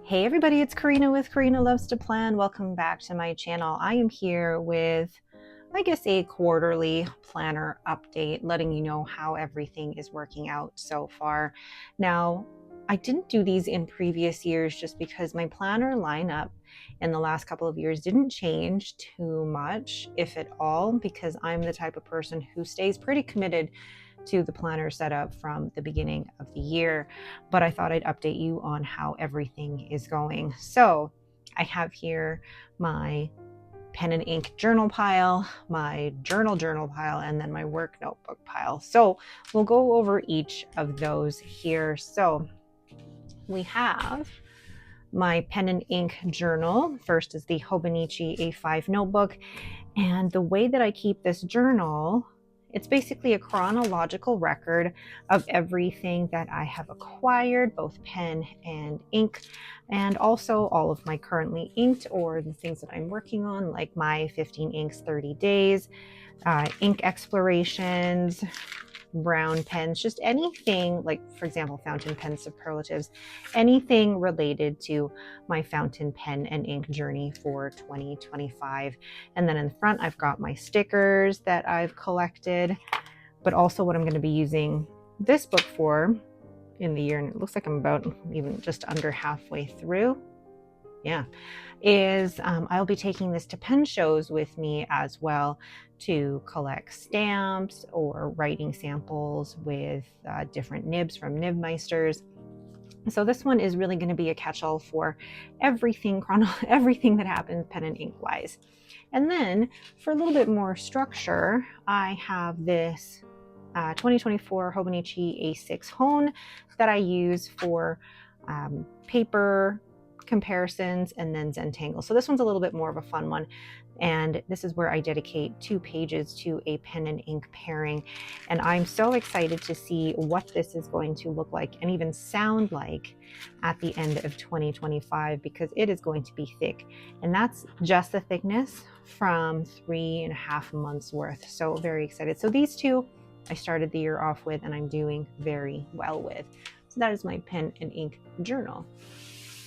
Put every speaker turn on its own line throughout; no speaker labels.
Hey everybody, it's Karina with Karina Loves to Plan. Welcome back to my channel. I am here with, I guess, a quarterly planner update, letting you know how everything is working out so far. Now, I didn't do these in previous years just because my planner lineup in the last couple of years didn't change too much, if at all, because I'm the type of person who stays pretty committed to the planner setup from the beginning of the year, but I thought I'd update you on how everything is going. So I have here my pen and ink journal pile, my journal pile, and then my work notebook pile. So we'll go over each of those here. So we have my pen and ink journal. First is the Hobonichi A5 notebook. And the way that I keep this journal, it's basically a chronological record of everything that I have acquired, both pen and ink, and also all of my currently inked or the things that I'm working on, like my 15 inks 30 days, ink explorations, brown pens, just anything, like for example fountain pen superlatives, anything related to my fountain pen and ink journey for 2025. And then in the front I've got my stickers that I've collected, but also what I'm going to be using this book for in the year, and it looks like I'm about even just under halfway through, is I'll be taking this to pen shows with me as well to collect stamps or writing samples with different nibs from Nibmeisters. So this one is really going to be a catch-all for everything everything that happens pen and ink wise. And then for a little bit more structure, I have this 2024 Hobonichi A6 Hone that I use for paper comparisons and then Zentangle. So this one's a little bit more of a fun one. And this is where I dedicate 2 pages to a pen and ink pairing. And I'm so excited to see what this is going to look like and even sound like at the end of 2025, because it is going to be thick. And that's just the thickness from 3.5 months worth. So very excited. So these two I started the year off with and I'm doing very well with. So that is my pen and ink journal.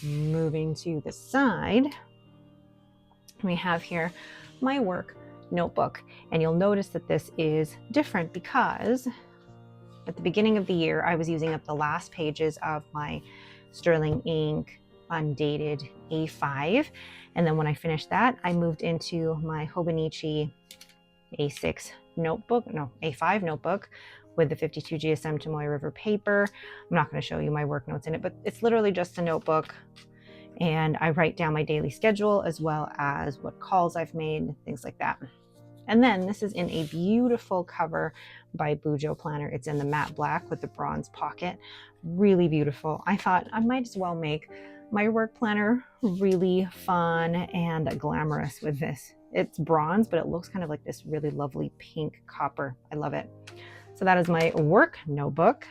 Moving to the side, we have here my work notebook, and you'll notice that this is different because at the beginning of the year I was using up the last pages of my sterling ink undated A5, and then when I finished that I moved into my Hobonichi A5 notebook with the 52 GSM Tomoe River paper. I'm not going to show you my work notes in it, but it's literally just a notebook. And I write down my daily schedule as well as what calls I've made, things like that. And then this is in a beautiful cover by Bujo Planner. It's in the matte black with the bronze pocket. Really beautiful. I thought I might as well make my work planner really fun and glamorous with this. It's bronze, but it looks kind of like this really lovely pink copper. I love it. So that is my work notebook.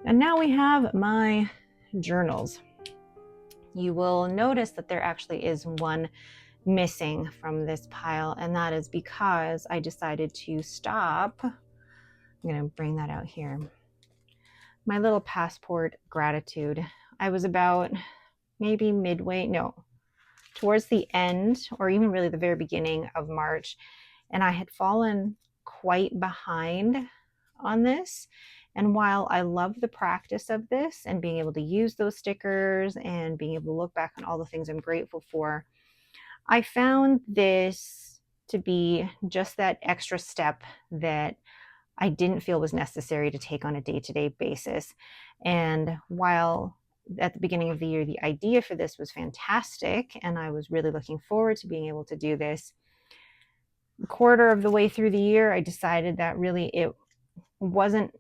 And now we have my journals. You will notice that there actually is one missing from this pile, and that is because I decided to stop. I'm going to bring that out here. My little passport gratitude. I was about maybe towards the end, or even really the very beginning of March, and I had fallen quite behind on this. And while I love the practice of this and being able to use those stickers and being able to look back on all the things I'm grateful for, I found this to be just that extra step that I didn't feel was necessary to take on a day-to-day basis. And while at the beginning of the year, the idea for this was fantastic, and I was really looking forward to being able to do this, a quarter of the way through the year, I decided that really it wasn't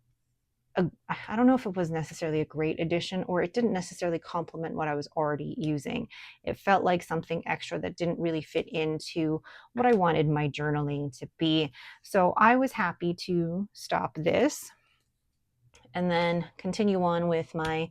I don't know if it was necessarily a great addition, or it didn't necessarily complement what I was already using. It felt like something extra that didn't really fit into what I wanted my journaling to be. So I was happy to stop this and then continue on with my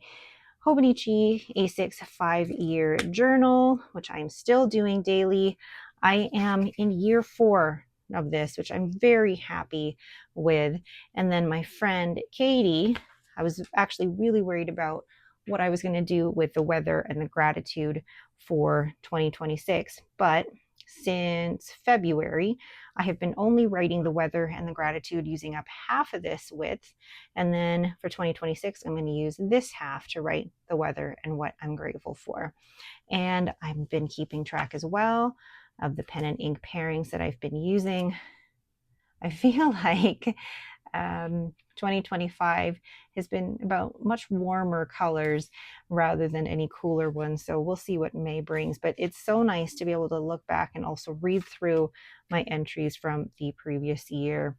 Hobonichi A6 5-year journal, which I'm still doing daily. I am in year 4 of this, which I'm very happy with. And then my friend Katie, I was actually really worried about what I was going to do with the weather and the gratitude for 2026. But since February, I have been only writing the weather and the gratitude using up half of this width. And then for 2026, I'm going to use this half to write the weather and what I'm grateful for. And I've been keeping track as well of the pen and ink pairings that I've been using. I feel like 2025 has been about much warmer colors rather than any cooler ones. So we'll see what May brings. But it's so nice to be able to look back and also read through my entries from the previous year.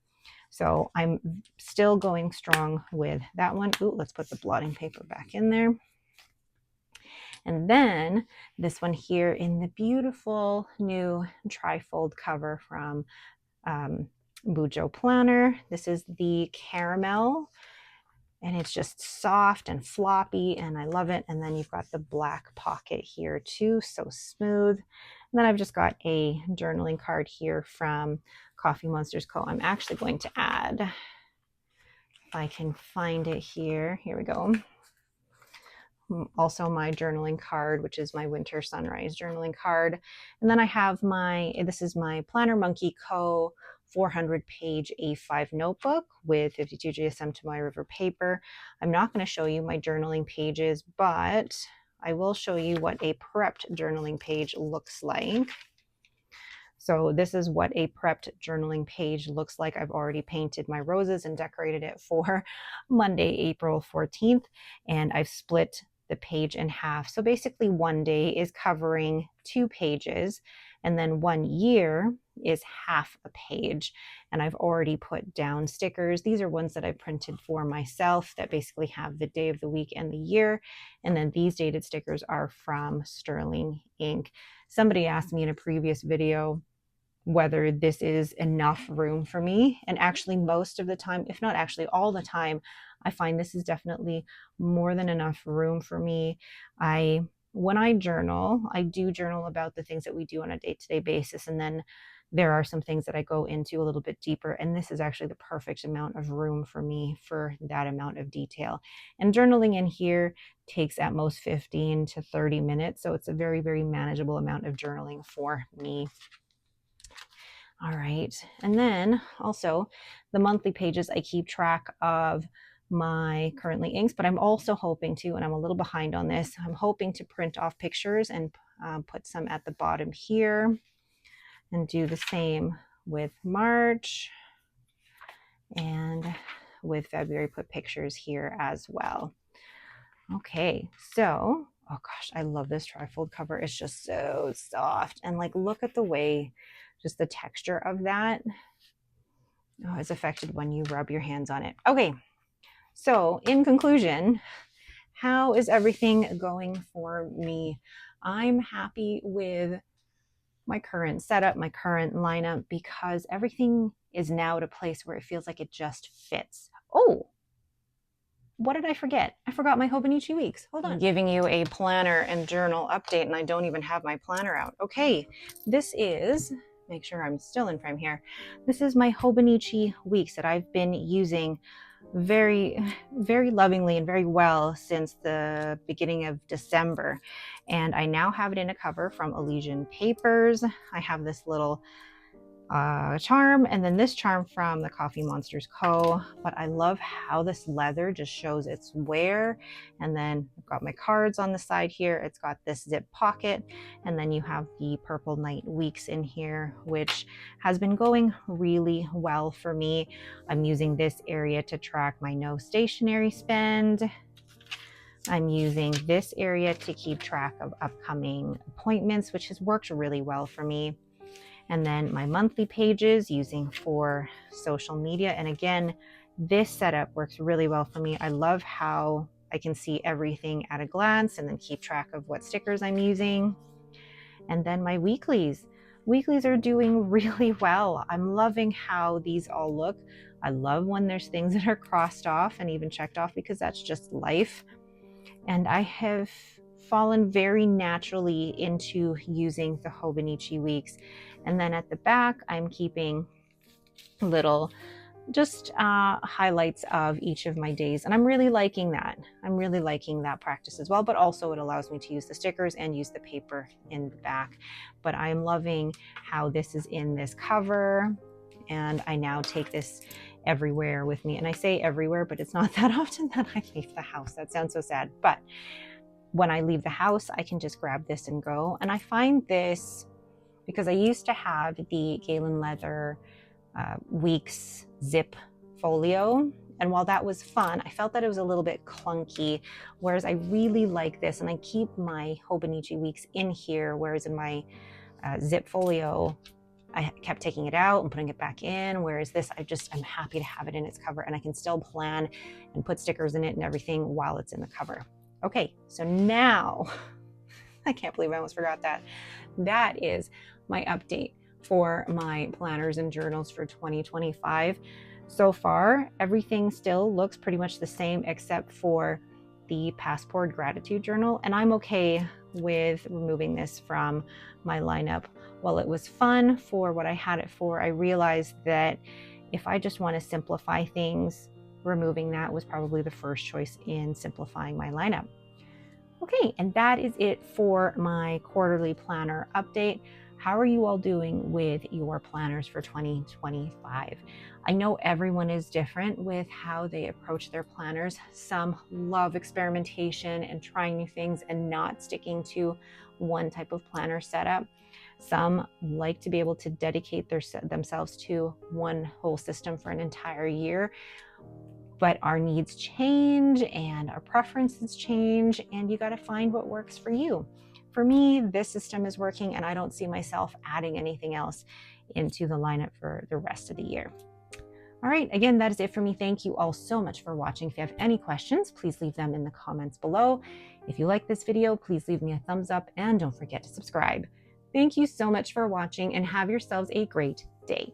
So I'm still going strong with that one. Ooh, let's put the blotting paper back in there. And then this one here in the beautiful new trifold cover from Bujo Planner. This is the caramel, and it's just soft and floppy, and I love it. And then you've got the black pocket here too, so smooth. And then I've just got a journaling card here from Coffee Monsters Co. I'm actually going to add, if I can find it here, here we go. Also my journaling card, which is my Winter Sunrise journaling card. And then I have this is my Planner Monkey Co. 400-page A5 notebook with 52 GSM Tomoe River paper. I'm not going to show you my journaling pages, but I will show you what a prepped journaling page looks like. So this is what a prepped journaling page looks like. I've already painted my roses and decorated it for Monday, April 14th, and I've split the page in half. So basically 1 day is covering 2 pages, and then 1 year is half a page. And I've already put down stickers. These are ones that I printed for myself that basically have the day of the week and the year. And then these dated stickers are from Sterling Ink. Somebody asked me in a previous video whether this is enough room for me. And actually most of the time, if not actually all the time, I find this is definitely more than enough room for me. When I journal, I do journal about the things that we do on a day-to-day basis. And then there are some things that I go into a little bit deeper. And this is actually the perfect amount of room for me for that amount of detail. And journaling in here takes at most 15 to 30 minutes. So it's a very, very manageable amount of journaling for me. All right. And then also the monthly pages, I keep track of my currently inks, but I'm also hoping to, and I'm a little behind on this, I'm hoping to print off pictures and put some at the bottom here, and do the same with March, and with February, put pictures here as well. Okay, so, oh gosh, I love this trifold cover. It's just so soft, and like, look at the way just the texture of that is affected when you rub your hands on it. Okay, so in conclusion, how is everything going for me? I'm happy with my current setup, my current lineup, because everything is now at a place where it feels like it just fits. Oh, what did I forget? I forgot my Hobonichi weeks. Hold on. I'm giving you a planner and journal update, and I don't even have my planner out. Okay, this is, make sure I'm still in frame here. This is my Hobonichi weeks that I've been using very, very lovingly and very well since the beginning of December. And I now have it in a cover from Elysian Papers. I have this little charm, and then this charm from the Coffee Monsters Co. But I love how this leather just shows its wear. And then I've got my cards on the side here. It's got this zip pocket, and then you have the Purple Night Weeks in here, which has been going really well for me. I'm using this area to track my no stationery spend. I'm using this area to keep track of upcoming appointments, which has worked really well for me. And then my monthly pages using for social media. And again, this setup works really well for me. I love how I can see everything at a glance and then keep track of what stickers I'm using. And then my weeklies. Weeklies are doing really well. I'm loving how these all look. I love when there's things that are crossed off and even checked off, because that's just life. And I have fallen very naturally into using the Hobonichi weeks. And then at the back, I'm keeping little just highlights of each of my days. And I'm really liking that. I'm really liking that practice as well, but also it allows me to use the stickers and use the paper in the back. But I'm loving how this is in this cover, and I now take this everywhere with me. And I say everywhere, but it's not that often that I leave the house. That sounds so sad. But when I leave the house, I can just grab this and go. And I find this, because I used to have the Galen leather Weeks zip folio, and while that was fun, I felt that it was a little bit clunky, whereas I really like this, and I keep my Hobonichi Weeks in here, whereas in my zip folio I kept taking it out and putting it back in, whereas this I'm happy to have it in its cover, and I can still plan and put stickers in it and everything while it's in the cover. Okay, so now I can't believe I almost forgot that. That is my update for my planners and journals for 2025. So far, everything still looks pretty much the same except for the Passport Gratitude Journal, and I'm okay with removing this from my lineup. While it was fun for what I had it for, I realized that if I just want to simplify things, removing that was probably the first choice in simplifying my lineup. Okay, and that is it for my quarterly planner update. How are you all doing with your planners for 2025? I know everyone is different with how they approach their planners. Some love experimentation and trying new things and not sticking to one type of planner setup. Some like to be able to dedicate themselves to one whole system for an entire year. But our needs change and our preferences change, and you got to find what works for you. For me, this system is working, and I don't see myself adding anything else into the lineup for the rest of the year. All right, again, that is it for me. Thank you all so much for watching. If you have any questions, please leave them in the comments below. If you like this video, please leave me a thumbs up and don't forget to subscribe. Thank you so much for watching, and have yourselves a great day.